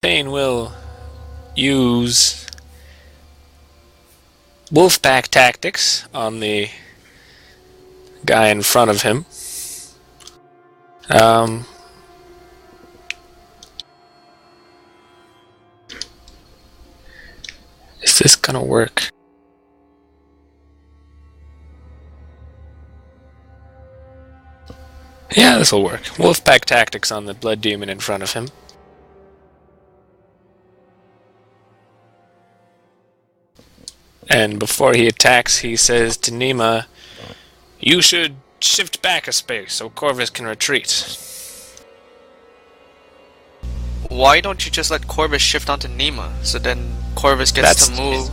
Thane will use wolfpack tactics on the guy in front of him. Is this gonna work? Yeah, this will work. Wolfpack tactics on the blood demon in front of him. And before he attacks, he says to Nima, "You should shift back a space so Corvus can retreat." Why don't you just let Corvus shift onto Nima, so then Corvus gets to move?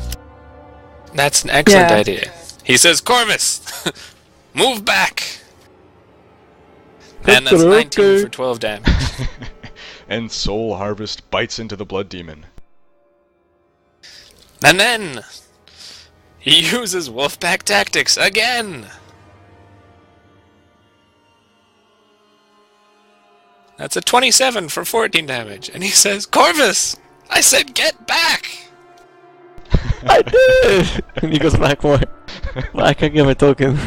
That's an excellent idea. He says, "Corvus, move back!" And that's 19 for 12 damage. And Soul Harvest bites into the blood demon. And then he uses wolfpack tactics again. That's a 27 for 14 damage. And he says, "Corvus, I said get back!" I did! And he goes back more. But I can't give a token.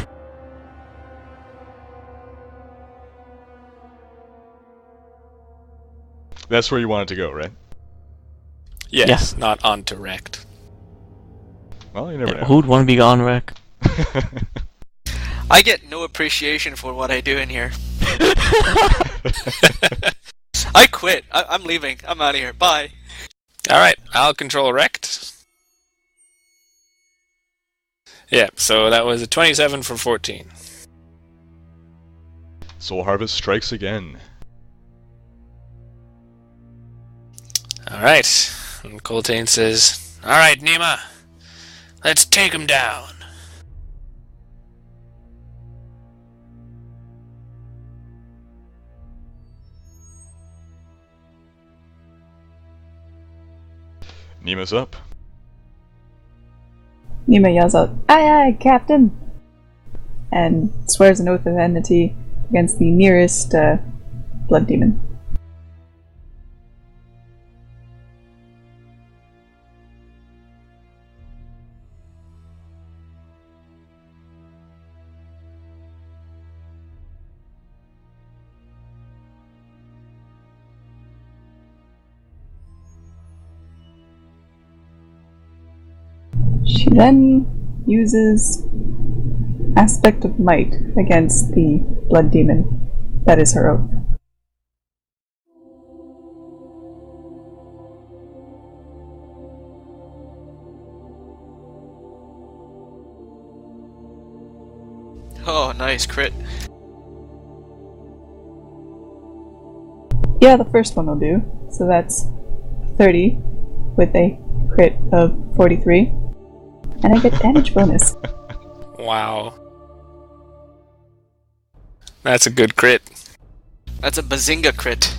That's where you want it to go, right? Yes, not on direct. Well, you never know. Who'd want to be on wreck? I get no appreciation for what I do in here. I quit. I'm leaving. I'm out of here. Bye. Alright, I'll control Rect. Yeah, so that was a 27 for 14. Soul Harvest strikes again. Alright, and Coltane says, "Alright, Nima, let's take him down." Nima's up. Nima yells out, "Aye aye, Captain!" and swears an oath of enmity against the nearest blood demon. She then uses Aspect of Might against the blood demon. That is her oath. Oh, nice crit. Yeah, the first one will do. So that's 30 with a crit of 43. And I get damage bonus. Wow. That's a good crit. That's a bazinga crit.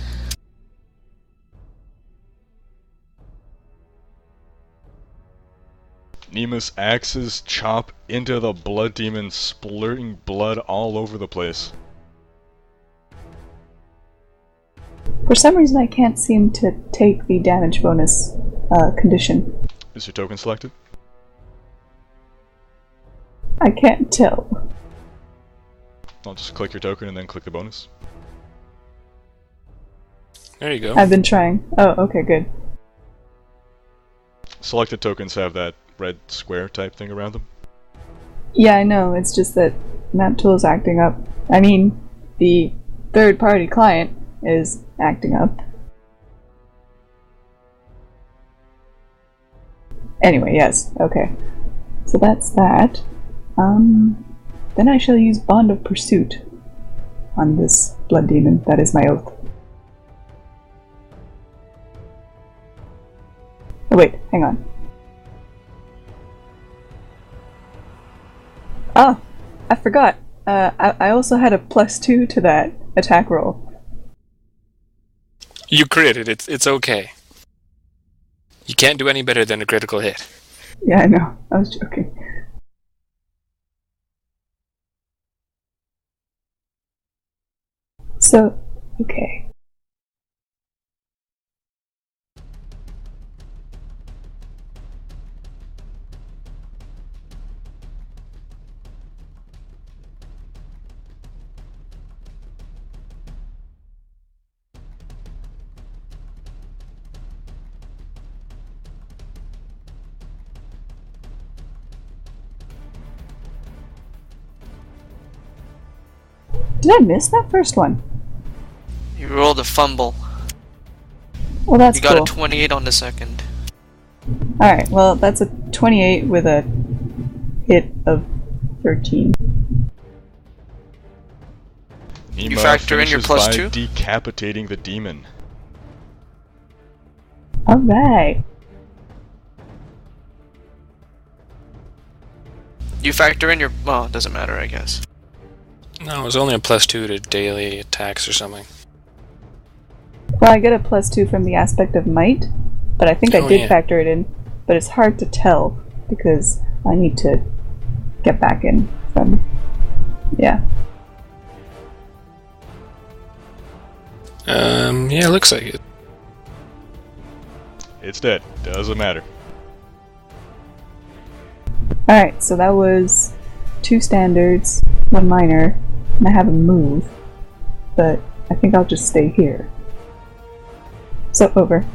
Nima's axes chop into the blood demon, splurting blood all over the place. For some reason I can't seem to take the damage bonus condition. Is your token selected? I can't tell. I'll just click your token and then click the bonus. There you go. I've been trying. Oh, okay, good. Selected tokens have that red square type thing around them. Yeah, I know, it's just that MapTool is acting up. I mean, the third-party client is acting up. Anyway, yes, okay. So that's that. Then I shall use Bond of Pursuit on this blood demon. That is my oath. Oh wait, hang on. Ah! I forgot. I also had a +2 to that attack roll. You critted, it's okay. You can't do any better than a critical hit. Yeah, I know. I was joking. So, okay. Did I miss that first one? You rolled a fumble. Well, that's You got cool. a 28 on the second. Alright, well, that's a 28 with a hit of 13. Nima factor in your finishes plus by 2? decapitating the demon. Alright. You factor in your... well, it doesn't matter, I guess. No, it was only a +2 to daily attacks or something. Well, I get a +2 from the aspect of might, but I think I Oh, did yeah. factor it in. But it's hard to tell because I need to get back in from. Yeah. Yeah, looks like it. It's dead. Doesn't matter. Alright, so that was 2 standards, 1 minor, and I have a move. But I think I'll just stay here. So, over.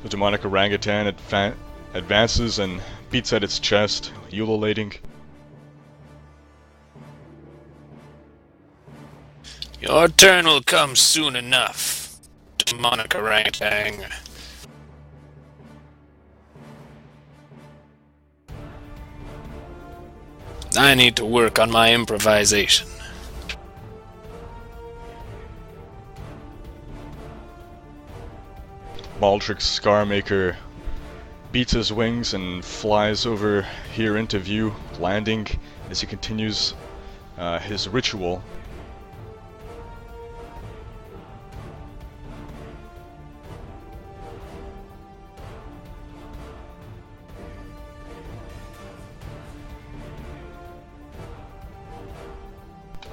The demonic orangutan advances and beats at its chest, ululating. Your turn will come soon enough, demonic orangutan. I need to work on my improvisation. Maldrick Scarmaker beats his wings and flies over here into view, landing as he continues his ritual.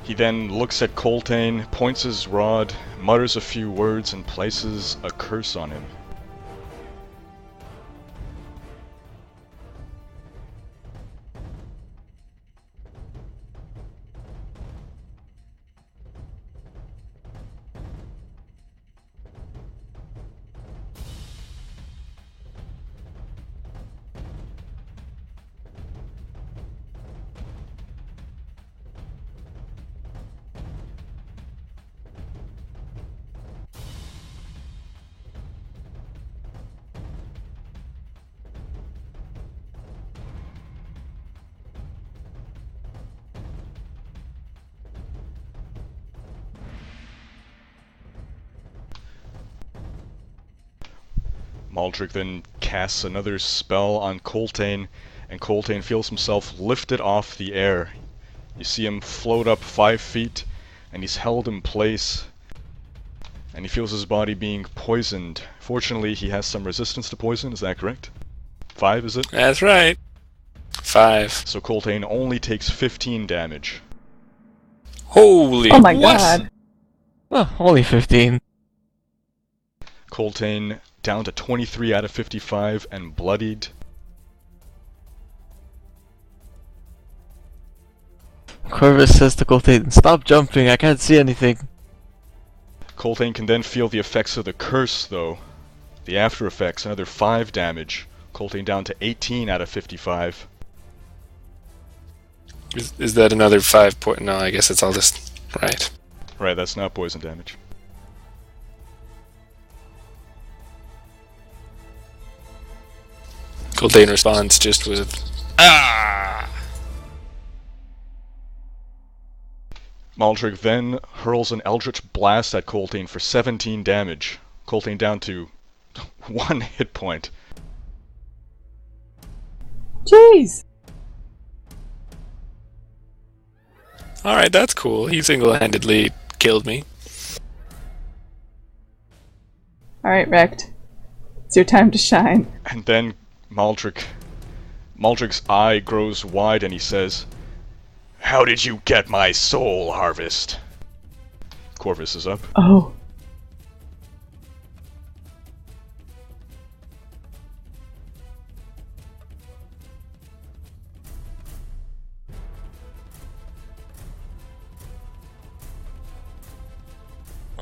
He then looks at Coltane, points his rod, mutters a few words, and places a curse on him. Maldrick then casts another spell on Coltane, and Coltane feels himself lifted off the air. You see him float up 5 feet, and he's held in place, and he feels his body being poisoned. Fortunately, he has some resistance to poison, is that correct? 5, is it? That's right. 5. So Coltane only takes 15 damage. Holy Oh my what? god. Oh, only 15. Coltane down to 23 out of 55 and bloodied. Corvus says to Coltane, "Stop jumping, I can't see anything." Coltane can then feel the effects of the curse, though. The after effects, another 5 damage. Coltane down to 18 out of 55. Is that another 5 point? No, I guess it's all just right. Right, that's not poison damage. Goldane responds just with ah. Maldrick then hurls an Eldritch Blast at Coltane for 17 damage. Coltane down to 1 hit point. Jeez! Alright, that's cool. He single-handedly killed me. Alright, Wrecked. It's your time to shine. And then Maldrick's eye grows wide and he says, "How did you get my soul, Harvest?" Corvus is up. Oh.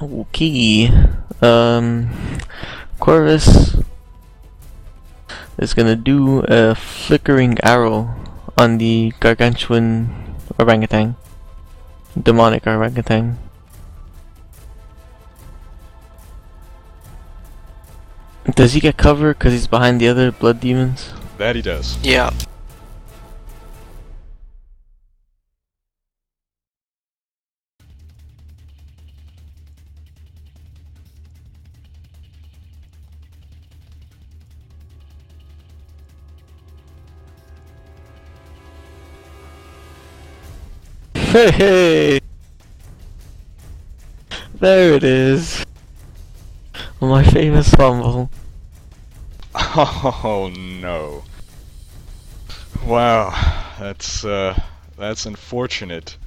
Okay. Corvus is gonna do a flickering arrow on the gargantuan orangutan. Demonic orangutan. Does he get cover because he's behind the other blood demons? That he does. Yeah. Hey! There it is. My famous fumble. Oh no. Wow, that's unfortunate.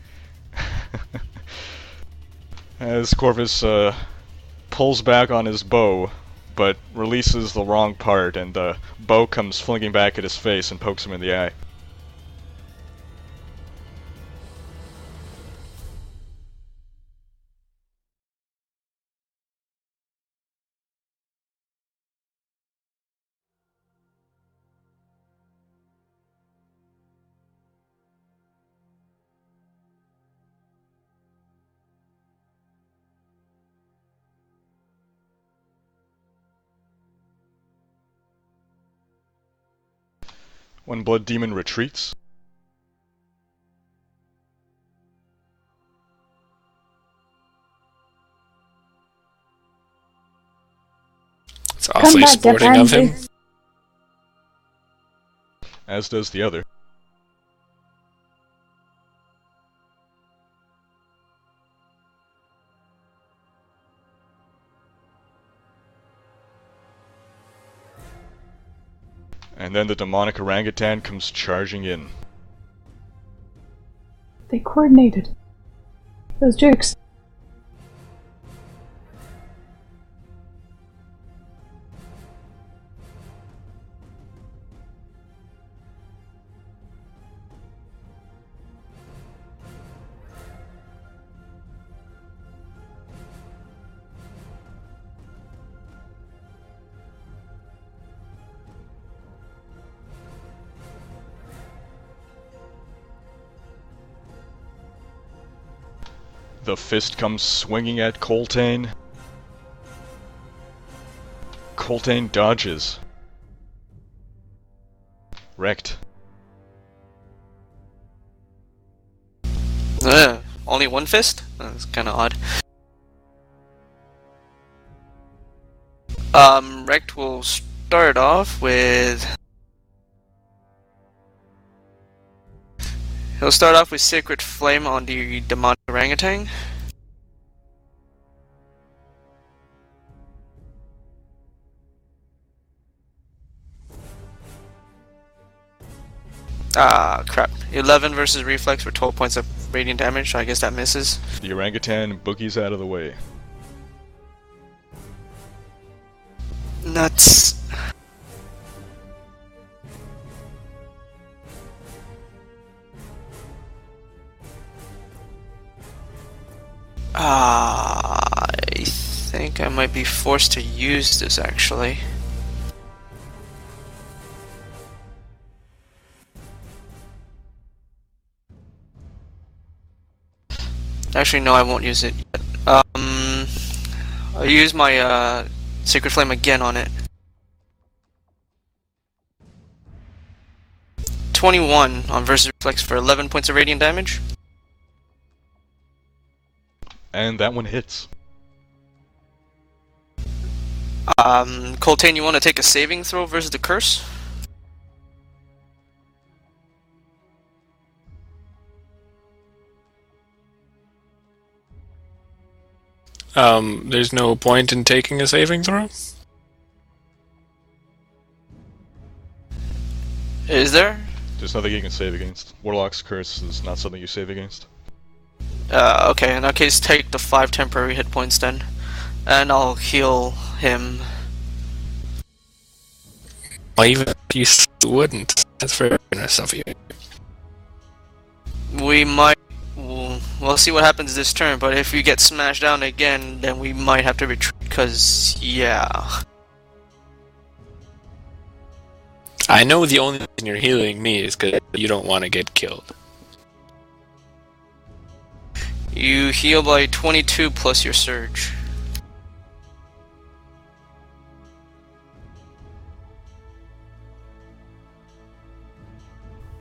As Corvus pulls back on his bow, but releases the wrong part, and the bow comes flinging back at his face and pokes him in the eye. When Blood Demon retreats, It's awfully back, sporting of him. Japan. as does the other. And then the demonic orangutan comes charging in. They coordinated. Those jerks. The fist comes swinging at Coltane. Coltane dodges. Wrecked. Only one fist? That's kind of odd. Rect will start off with... He'll start off with Sacred Flame on the demonic orangutan. Ah, crap. 11 versus Reflex for 12 points of radiant damage, so I guess that misses. The orangutan boogies out of the way. Nuts. I think I might be forced to use this actually. Actually, no, I won't use it yet. I'll use my Sacred Flame again on it. 21 on versus reflex for 11 points of radiant damage. And that one hits. Coltane, you want to take a saving throw versus the curse? There's no point in taking a saving throw? Is there? There's nothing you can save against. Warlock's Curse is not something you save against. Okay, in that case, take the 5 temporary hit points then. And I'll heal him. Well, even if you wouldn't, that's very generous of you. We might we'll see what happens this turn, but if you get smashed down again, then we might have to retreat, because, yeah. I know the only reason you're healing me is because you don't want to get killed. You heal by 22 plus your surge.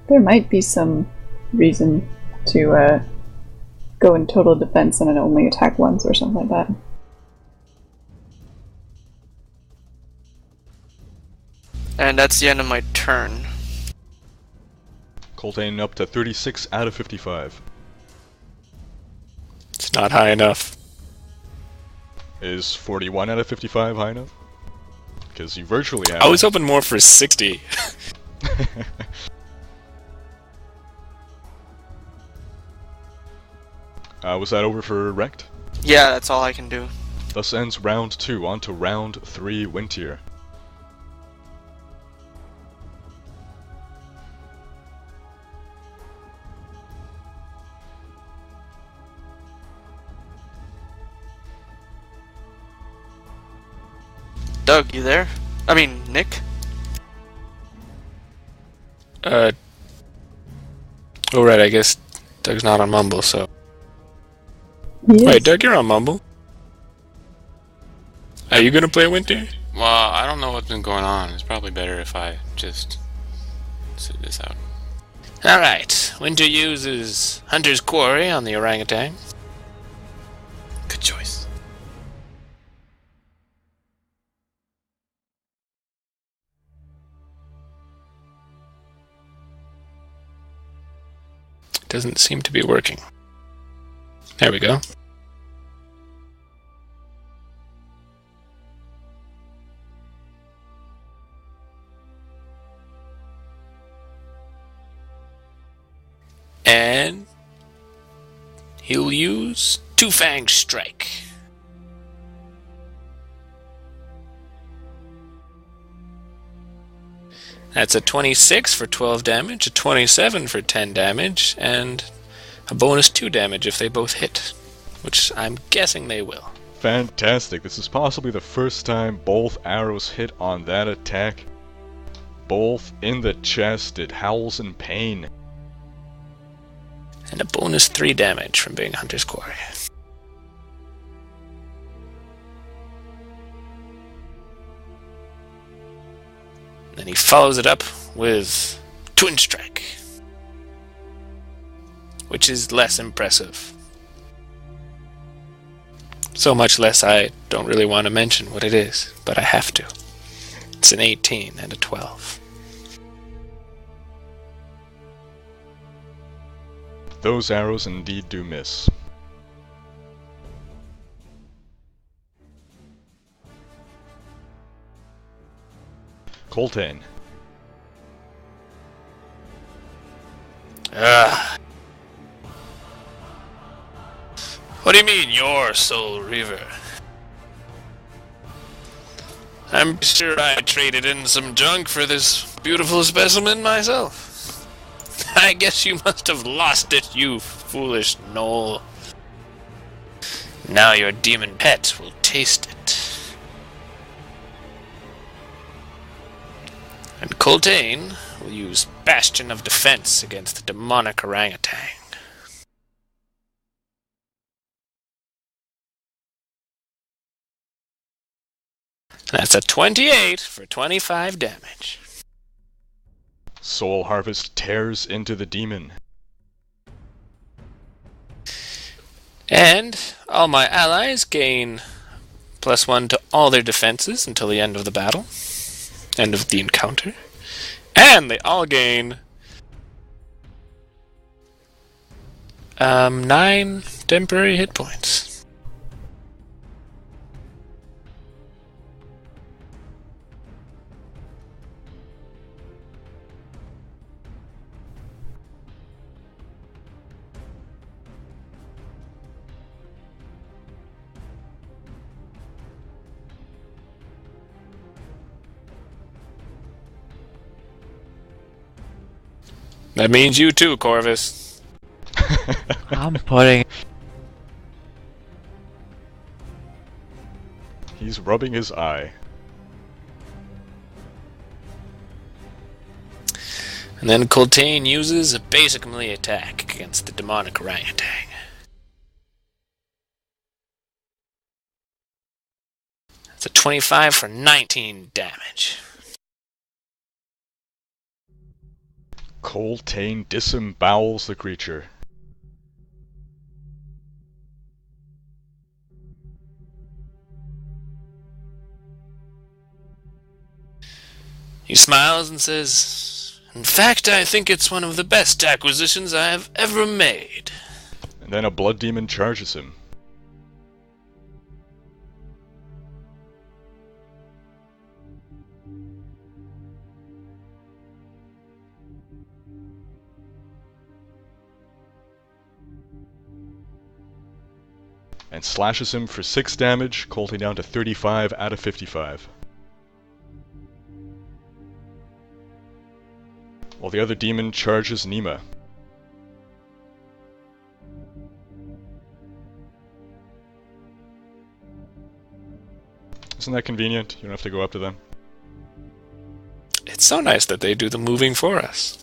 There might be some reason to go in total defense and then only attack once or something like that. And that's the end of my turn. Coltane up to 36 out of 55. It's not high enough. Is 41 out of 55 high enough? Because you virtually have. I was hoping more for 60. Was that over for Rect? Yeah, that's all I can do. Thus ends round 2, on to round 3, Wintier. Doug, you there? I mean, Nick? Oh right, I guess Doug's not on Mumble, so... Yes. Wait, Doug, you're on Mumble? Are you gonna play Winter? Well, I don't know what's been going on. It's probably better if I just sit this out. Alright, Winter uses Hunter's Quarry on the orangutan. Good choice. Doesn't seem to be working. There we go. And he'll use Two-Fang Strike. That's a 26 for 12 damage, a 27 for 10 damage, and a bonus 2 damage if they both hit, which I'm guessing they will. Fantastic. This is possibly the first time both arrows hit on that attack. Both in the chest. It howls in pain. And a bonus 3 damage from being Hunter's Quarry. Then he follows it up with Twin Strike, which is less impressive. So much less I don't really want to mention what it is, but I have to. It's an 18 and a 12. Those arrows indeed do miss. Coltane. What do you mean, your Soul Reaver? I'm sure I traded in some junk for this beautiful specimen myself. I guess you must have lost it, you foolish gnoll. Now your demon pet will taste it. And Coltane will use Bastion of Defense against the demonic orangutan. That's a 28 for 25 damage. Soul Harvest tears into the demon. And all my allies gain +1 to all their defenses until the end of the battle. End of the encounter. And they all gain 9 temporary hit points. That means you too, Corvus. I'm putting. He's rubbing his eye. And then Coltane uses a basic melee attack against the demonic orangutan. It's a 25 for 19 damage. Coltane disembowels the creature. He smiles and says, "In fact, I think it's one of the best acquisitions I have ever made." And then a blood demon charges him. And slashes him for 6 damage, Coltane down to 35 out of 55. While the other demon charges Nima. Isn't that convenient? You don't have to go up to them. It's so nice that they do the moving for us.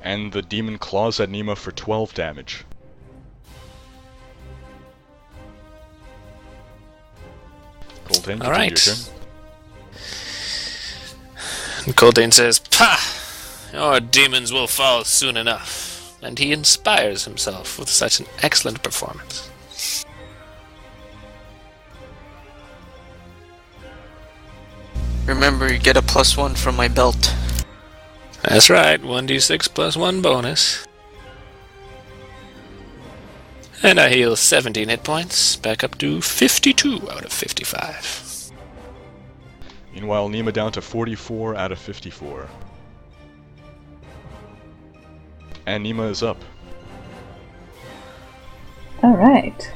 And the demon claws at Nima for 12 damage. Coltane, All continue right. your turn. And Coltane says, "Pah! Your demons will fall soon enough." And he inspires himself with such an excellent performance. Remember, you get a +1 from my belt. That's right, 1d6 plus 1 bonus. And I heal 17 hit points, back up to 52 out of 55. Meanwhile, Nima down to 44 out of 54. And Nima is up. Alright.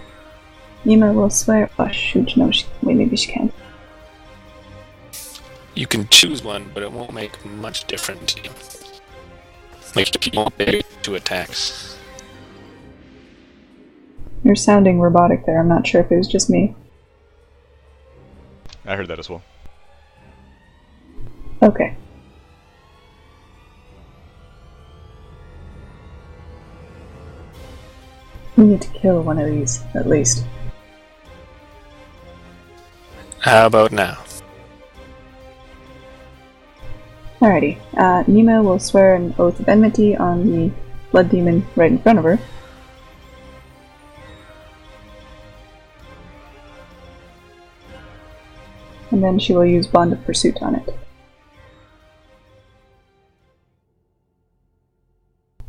Nima will swear. Oh, shoot, no, wait, maybe she can. You can choose one, but it won't make much difference to you. Like, you won't be 2 attacks. You're sounding robotic there. I'm not sure if it was just me. I heard that as well. Okay. We need to kill one of these, at least. How about now? Alrighty. Nima will swear an oath of enmity on the blood demon right in front of her. And then she will use Bond of Pursuit on it.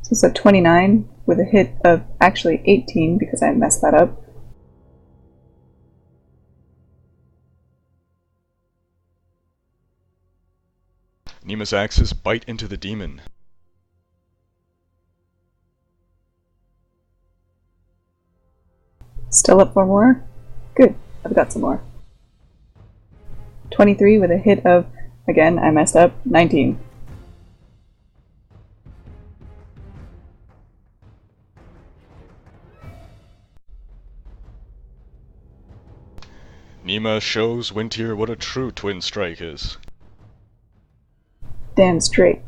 So it's a 29 with a hit of actually 18 because I messed that up. Nima's axes bite into the demon. Still up for more? Good, I've got some more. 23 with a hit of, again, I messed up, 19. Nima shows Wintier what a true twin strike is. Damn straight.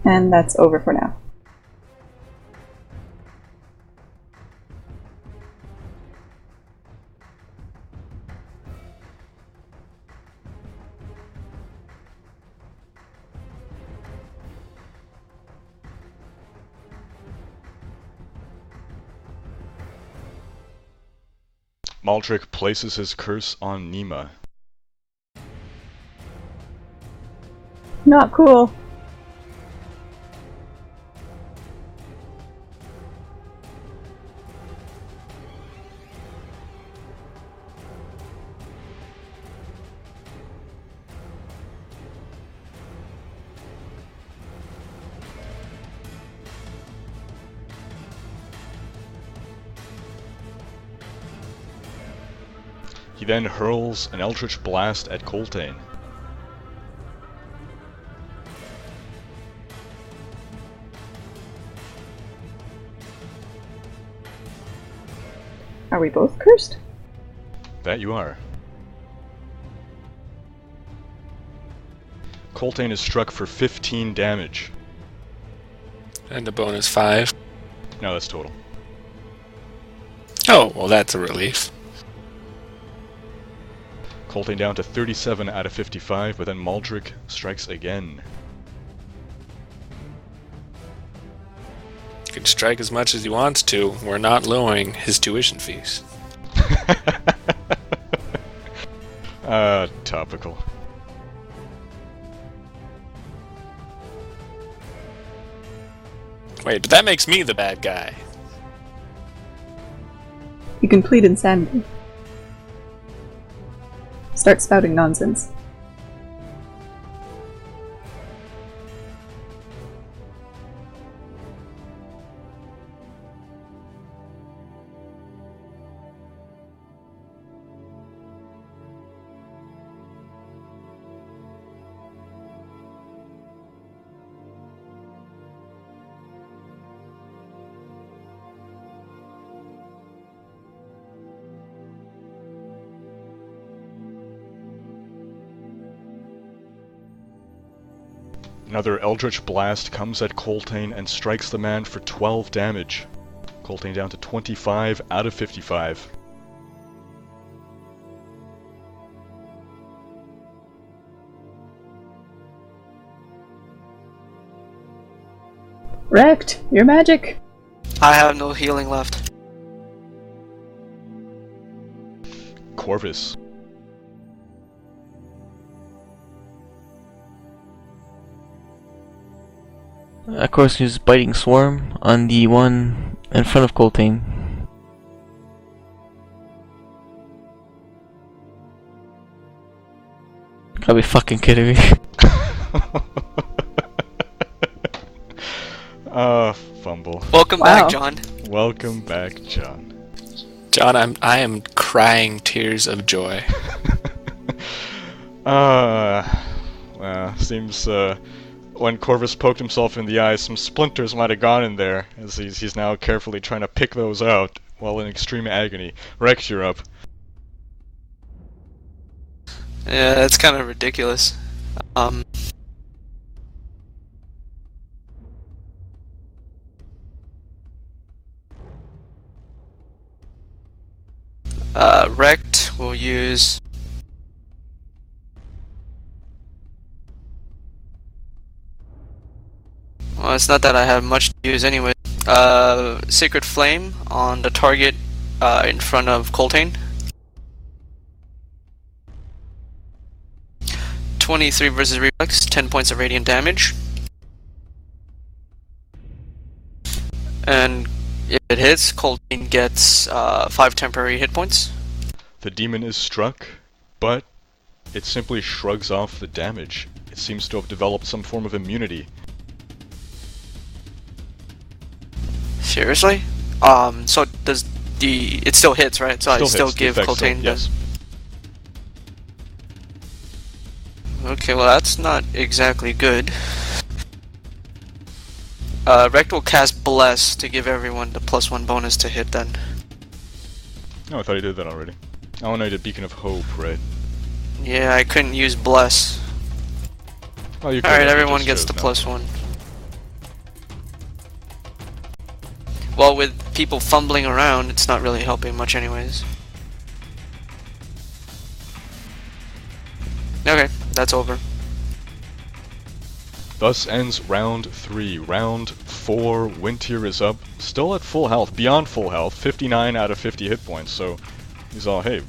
And that's over for now. Maldrick places his curse on Nima. Not cool. He then hurls an Eldritch Blast at Coltane. Are we both cursed? That you are. Coltane is struck for 15 damage. And a bonus 5. No, that's total. Oh, well that's a relief. Coltane down to 37 out of 55, but then Maldrick strikes again. He can strike as much as he wants to. We're not lowering his tuition fees. Topical. Wait, but that makes me the bad guy. You can plead insanity. Start spouting nonsense. Another Eldritch Blast comes at Coltane and strikes the man for 12 damage. Coltane down to 25 out of 55. Wrecked! Your magic! I have no healing left. Corvus. Of course, use Biting Swarm on the one in front of Coltane. Gotta be fucking kidding me. Fumble. Welcome Wow. back, John. Welcome back, John. John, I am crying tears of joy. Well, seems, when Corvus poked himself in the eye, some splinters might have gone in there, as he's now carefully trying to pick those out, while in extreme agony. Rex, you're up. Yeah, that's kind of ridiculous. Rect will use... Well, it's not that I have much to use anyway. Sacred Flame on the target in front of Coltane. 23 versus reflex, 10 points of radiant damage. And if it hits, Coltane gets 5 temporary hit points. The demon is struck, but it simply shrugs off the damage. It seems to have developed some form of immunity. Seriously? So does the... It still hits, right? So I still hits. The give effect Coltane still, yes. Okay, well that's not exactly good. Rect will cast Bless to give everyone the +1 bonus to hit then. Oh, I thought he did that already. Oh no, he did Beacon of Hope, right? Yeah, I couldn't use Bless. Oh, you could Alright, have, everyone just gets the chose not. +1. Well, with people fumbling around, it's not really helping much anyways. Okay, that's over. Thus ends round 3. Round 4, Wintier is up, still at full health, beyond full health, 59 out of 50 hit points, so he's all, hey,